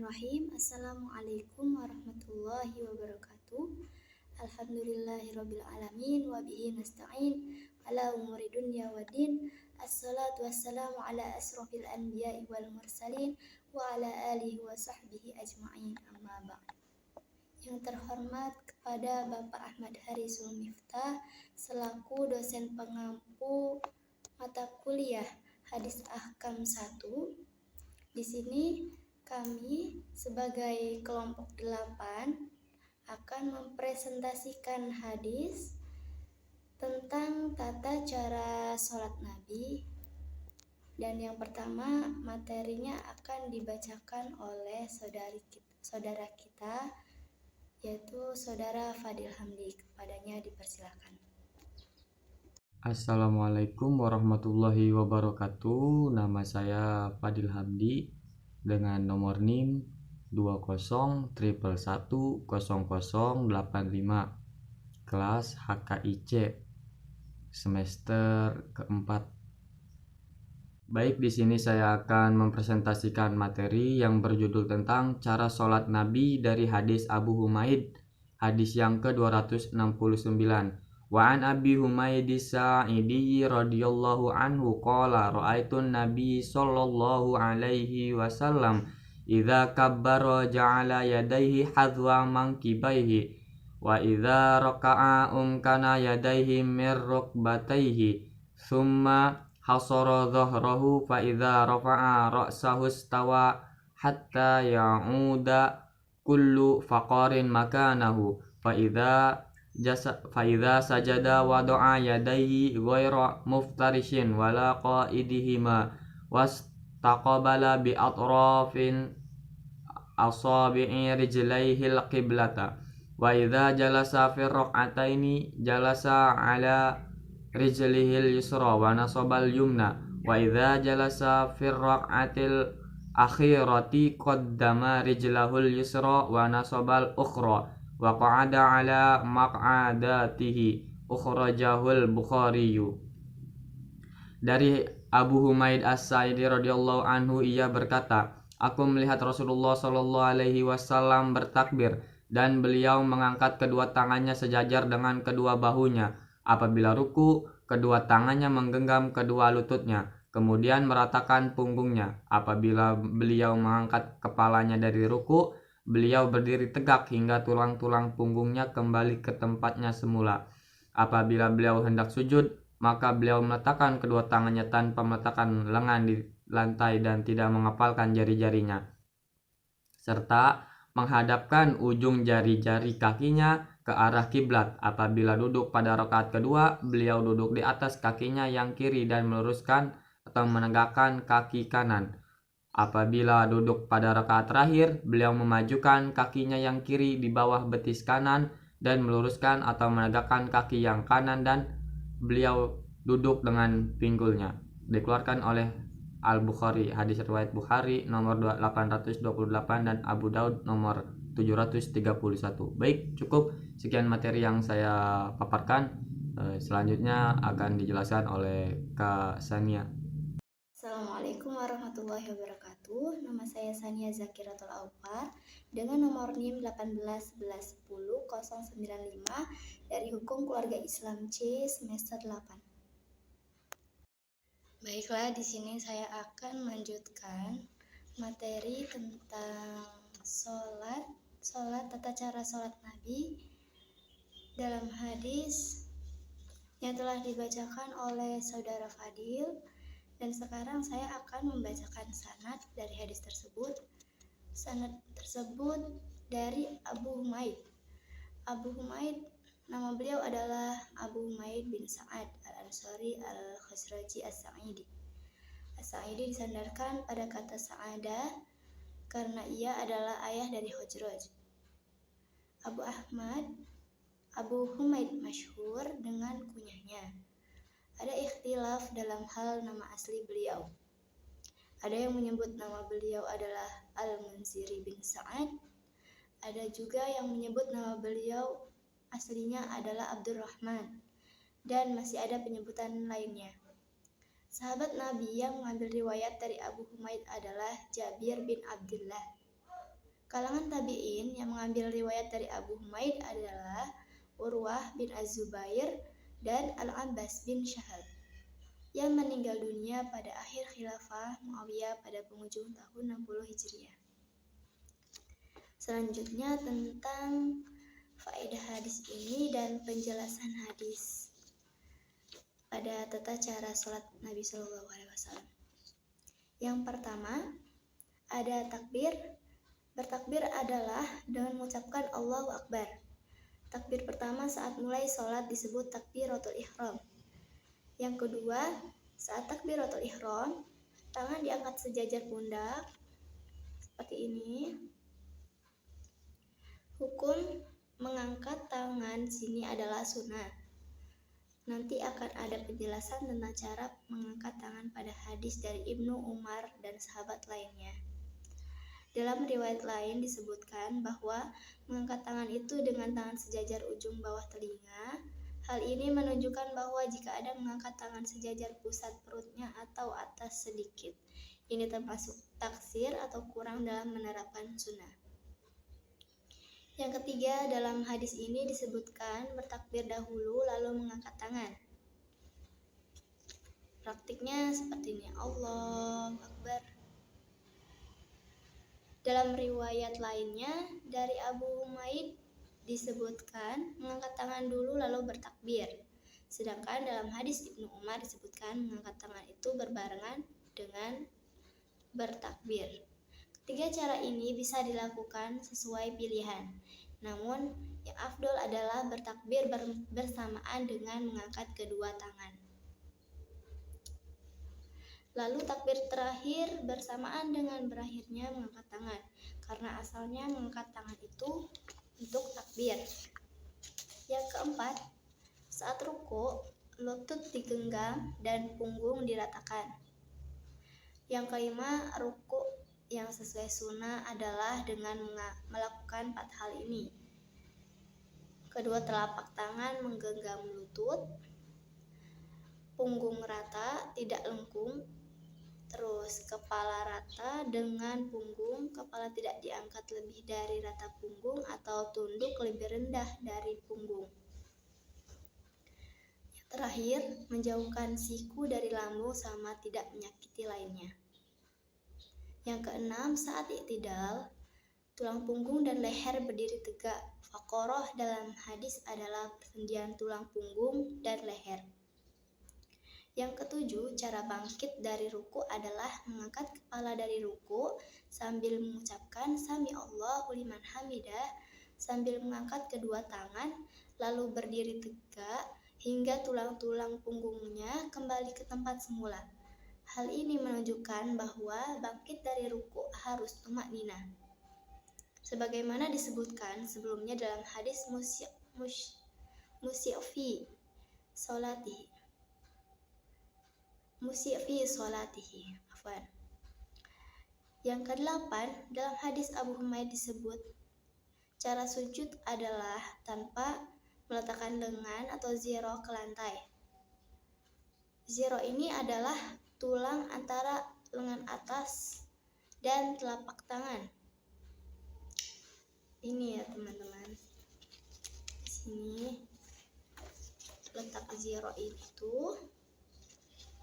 Bismillahirrahmanirrahim. Assalamualaikum warahmatullahi wabarakatuh. Alhamdulillahirabbil alamin wa bihi nasta'in ala umuri dunya waddin. Assalatu wassalamu ala asrofil anbiya'i wal mursalin wa ala alihi wa sahbihi ajma'in, amma ba'd. Yang terhormat kepada Bapak Ahmad Harisul Miftah selaku dosen pengampu mata kuliah Hadis Ahkam 1. Di sini kami sebagai kelompok 8 akan mempresentasikan hadis tentang tata cara sholat Nabi. Dan yang pertama, materinya akan dibacakan oleh saudara kita, yaitu saudara Fadil Hamdi. Kepadanya dipersilakan. Assalamualaikum warahmatullahi wabarakatuh. Nama saya Fadil Hamdi dengan nomor NIM 2011110085, kelas HKIC semester keempat. Baik, di sini saya akan mempresentasikan materi yang berjudul tentang cara sholat Nabi dari hadis Abu Humaid, hadis yang ke-269. Wa an Abi Humaid Sa'idi radhiyallahu anhu qala ra'aitun Nabi sallallahu alaihi wasallam idza kabbara ja'ala yadayhi hadwa mankibaihi wa idza raka'a kana yadayhi mir rukbatayhi thumma hasara dhahrahu fa idza rafa'a ra'sahu istawa hatta ya'uda kullu faqarin makanahu fa idza sajada wada'a yadayhi ghaira muftarishin wala qa'idihima wastaqbala bi atrafin asabi'i rijlaihi al-qiblata wa idza jalasa fi rak'ataini jalasa ala rijlihi al-yusra wa nasaba al-yumna wa idza jalasa fi rak'atil akhirati qaddama rijlahu al-yusra wa nasaba al-ukhra wa qa'ada ala maq'adatihi ukhrajahul Bukhari. Dari Abu Humaid As-Sa'idi radhiyallahu anhu, ia berkata, aku melihat Rasulullah sallallahu alaihi wasallam bertakbir dan beliau mengangkat kedua tangannya sejajar dengan kedua bahunya. Apabila ruku, kedua tangannya menggenggam kedua lututnya, kemudian meratakan punggungnya. Apabila beliau mengangkat kepalanya dari ruku, beliau berdiri tegak hingga tulang-tulang punggungnya kembali ke tempatnya semula. Apabila beliau hendak sujud, maka beliau meletakkan kedua tangannya tanpa meletakkan lengan di lantai dan tidak mengepalkan jari-jarinya, serta menghadapkan ujung jari-jari kakinya ke arah kiblat. Apabila duduk pada rakaat kedua, beliau duduk di atas kakinya yang kiri dan meluruskan atau menegakkan kaki kanan. Apabila duduk pada rakaat terakhir, beliau memajukan kakinya yang kiri di bawah betis kanan dan meluruskan atau menegakkan kaki yang kanan, dan beliau duduk dengan pinggulnya. Dikeluarkan oleh Al-Bukhari, hadis riwayat Bukhari nomor 828 dan Abu Daud nomor 731. Baik, cukup sekian materi yang saya paparkan. Selanjutnya akan dijelaskan oleh Kak Sania. Assalamualaikum warahmatullahi wabarakatuh. Nama saya Sania Zakiratul Aufar dengan nomor NIM 181101095 dari Hukum Keluarga Islam C semester 8. Baiklah, di sini saya akan melanjutkan materi tentang sholat tata cara sholat Nabi dalam hadis yang telah dibacakan oleh saudara Fadil. Dan sekarang saya akan membacakan sanad dari hadis tersebut. Sanad tersebut dari Abu Humaid. Abu Humaid, nama beliau adalah Abu Humaid bin Sa'ad al-Ansari al-Khazraji as-Sa'idi. As-Sa'idi disandarkan pada kata Sa'ada karena ia adalah ayah dari Khazraj. Abu Humaid masyhur dengan kunyahnya. Ada ikhtilaf dalam hal nama asli beliau. Ada yang menyebut nama beliau adalah Al-Munziri bin Sa'ad. Ada juga yang menyebut nama beliau aslinya adalah Abdurrahman. Dan masih ada penyebutan lainnya. Sahabat Nabi yang mengambil riwayat dari Abu Humaid adalah Jabir bin Abdullah. Kalangan tabi'in yang mengambil riwayat dari Abu Humaid adalah Urwah bin Az-Zubair dan Al-Abbas bin Syahal yang meninggal dunia pada akhir khilafah Muawiyah pada penghujung tahun 60 Hijriah. Selanjutnya tentang faedah hadis ini dan penjelasan hadis pada tata cara sholat Nabi Shallallahu Alaihi Wasallam. Yang pertama, ada takbir. Bertakbir adalah dengan mengucapkan Allahu Akbar. Takbir pertama saat mulai sholat disebut takbiratul ihram. Yang kedua, saat takbiratul ihram, tangan diangkat sejajar pundak seperti ini. Hukum mengangkat tangan sini adalah sunnah. Nanti akan ada penjelasan tentang cara mengangkat tangan pada hadis dari Ibnu Umar dan sahabat lainnya. Dalam riwayat lain disebutkan bahwa mengangkat tangan itu dengan tangan sejajar ujung bawah telinga. Hal ini menunjukkan bahwa jika ada mengangkat tangan sejajar pusat perutnya atau atas sedikit, ini termasuk taksir atau kurang dalam menerapkan sunnah. Yang ketiga, dalam hadis ini disebutkan bertakbir dahulu lalu mengangkat tangan. Praktiknya seperti ini, Allahu Akbar. Dalam riwayat lainnya dari Abu Humaid disebutkan mengangkat tangan dulu lalu bertakbir. Sedangkan dalam hadis Ibnu Umar disebutkan mengangkat tangan itu berbarengan dengan bertakbir. Ketiga cara ini bisa dilakukan sesuai pilihan. Namun, yang afdol adalah bertakbir bersamaan dengan mengangkat kedua tangan. Lalu takbir terakhir bersamaan dengan berakhirnya mengangkat tangan, karena asalnya mengangkat tangan itu untuk takbir. Yang keempat, saat ruku, lutut digenggam dan punggung diratakan. Yang kelima, ruku yang sesuai sunnah adalah dengan melakukan 4 hal ini. Kedua telapak tangan menggenggam lutut, punggung rata, tidak lengkung, terus kepala rata dengan punggung, kepala tidak diangkat lebih dari rata punggung atau tunduk lebih rendah dari punggung. Yang terakhir, menjauhkan siku dari lambung sama tidak menyakiti lainnya. Yang keenam, saat iktidal, tulang punggung dan leher berdiri tegak. Faqoroh dalam hadis adalah persendian tulang punggung dan leher. Yang ketujuh, cara bangkit dari ruku adalah mengangkat kepala dari ruku sambil mengucapkan Sami Allahu liman hamidah, sambil mengangkat kedua tangan, lalu berdiri tegak hingga tulang-tulang punggungnya kembali ke tempat semula. Hal ini menunjukkan bahwa bangkit dari ruku harus tumakninah. Sebagaimana disebutkan sebelumnya dalam hadis musyi'fi sholatihi. Yang kedelapan, dalam hadis Abu Humaid disebut cara sujud adalah tanpa meletakkan lengan atau ziro ke lantai. Ziro ini adalah tulang antara lengan atas dan telapak tangan. Ini ya teman-teman. Di sini letak ziro itu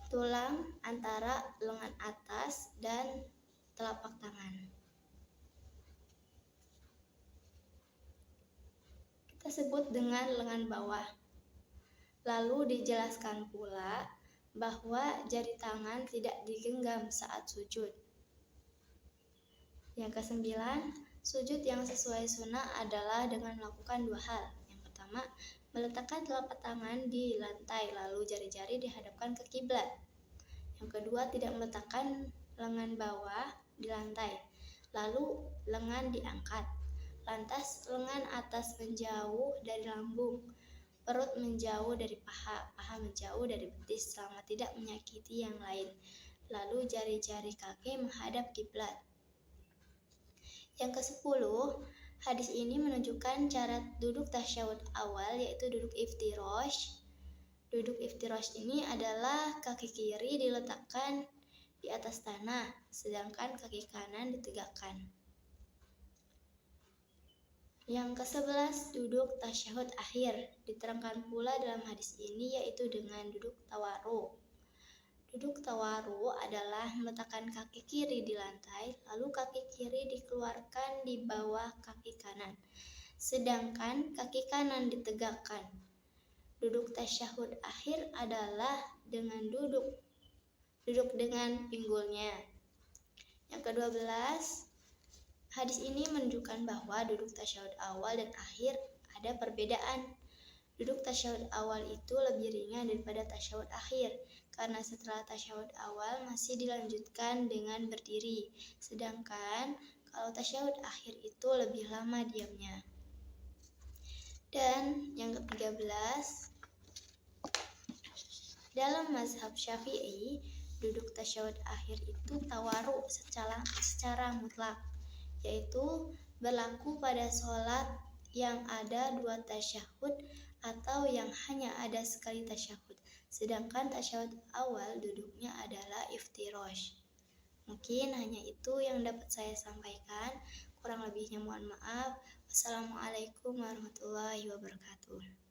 tulang antara lengan atas dan telapak tangan. Kita sebut dengan lengan bawah. Lalu dijelaskan pula bahwa jari tangan tidak digenggam saat sujud. Yang kesembilan, sujud yang sesuai sunnah adalah dengan melakukan 2 hal. Yang pertama, meletakkan telapak tangan di lantai lalu jari-jari dihadapkan ke kiblat. Yang kedua, tidak meletakkan lengan bawah di lantai, lalu lengan diangkat. Lantas lengan atas menjauh dari lambung, perut menjauh dari paha, paha menjauh dari betis selama tidak menyakiti yang lain. Lalu jari-jari kaki menghadap kiblat. Yang ke-10, hadis ini menunjukkan cara duduk tasyahud awal, yaitu duduk iftirash. Duduk iftirash ini adalah kaki kiri diletakkan di atas tanah, sedangkan kaki kanan ditegakkan. Yang ke-11, duduk tasyahud akhir. Diterangkan pula dalam hadis ini yaitu dengan duduk tawaru. Duduk tawaru adalah meletakkan kaki kiri di lantai, lalu kaki kiri dikeluarkan di bawah kaki kanan, sedangkan kaki kanan ditegakkan. Duduk tasyahud akhir adalah dengan duduk dengan pinggulnya. Yang ke-12, hadis ini menunjukkan bahwa duduk tasyahud awal dan akhir ada perbedaan. Duduk tasyahud awal itu lebih ringan daripada tasyahud akhir, karena setelah tasyahud awal masih dilanjutkan dengan berdiri, sedangkan kalau tasyahud akhir itu lebih lama diamnya. Dan yang ke-13, dalam mazhab Syafi'i, duduk tasyahud akhir itu tawaru secara mutlak, yaitu berlaku pada sholat yang ada 2 tasyahud atau yang hanya ada sekali tasyahud. Sedangkan tasyahud awal duduknya adalah iftirosh. Mungkin hanya itu yang dapat saya sampaikan. Kurang lebihnya mohon maaf. Wassalamualaikum warahmatullahi wabarakatuh.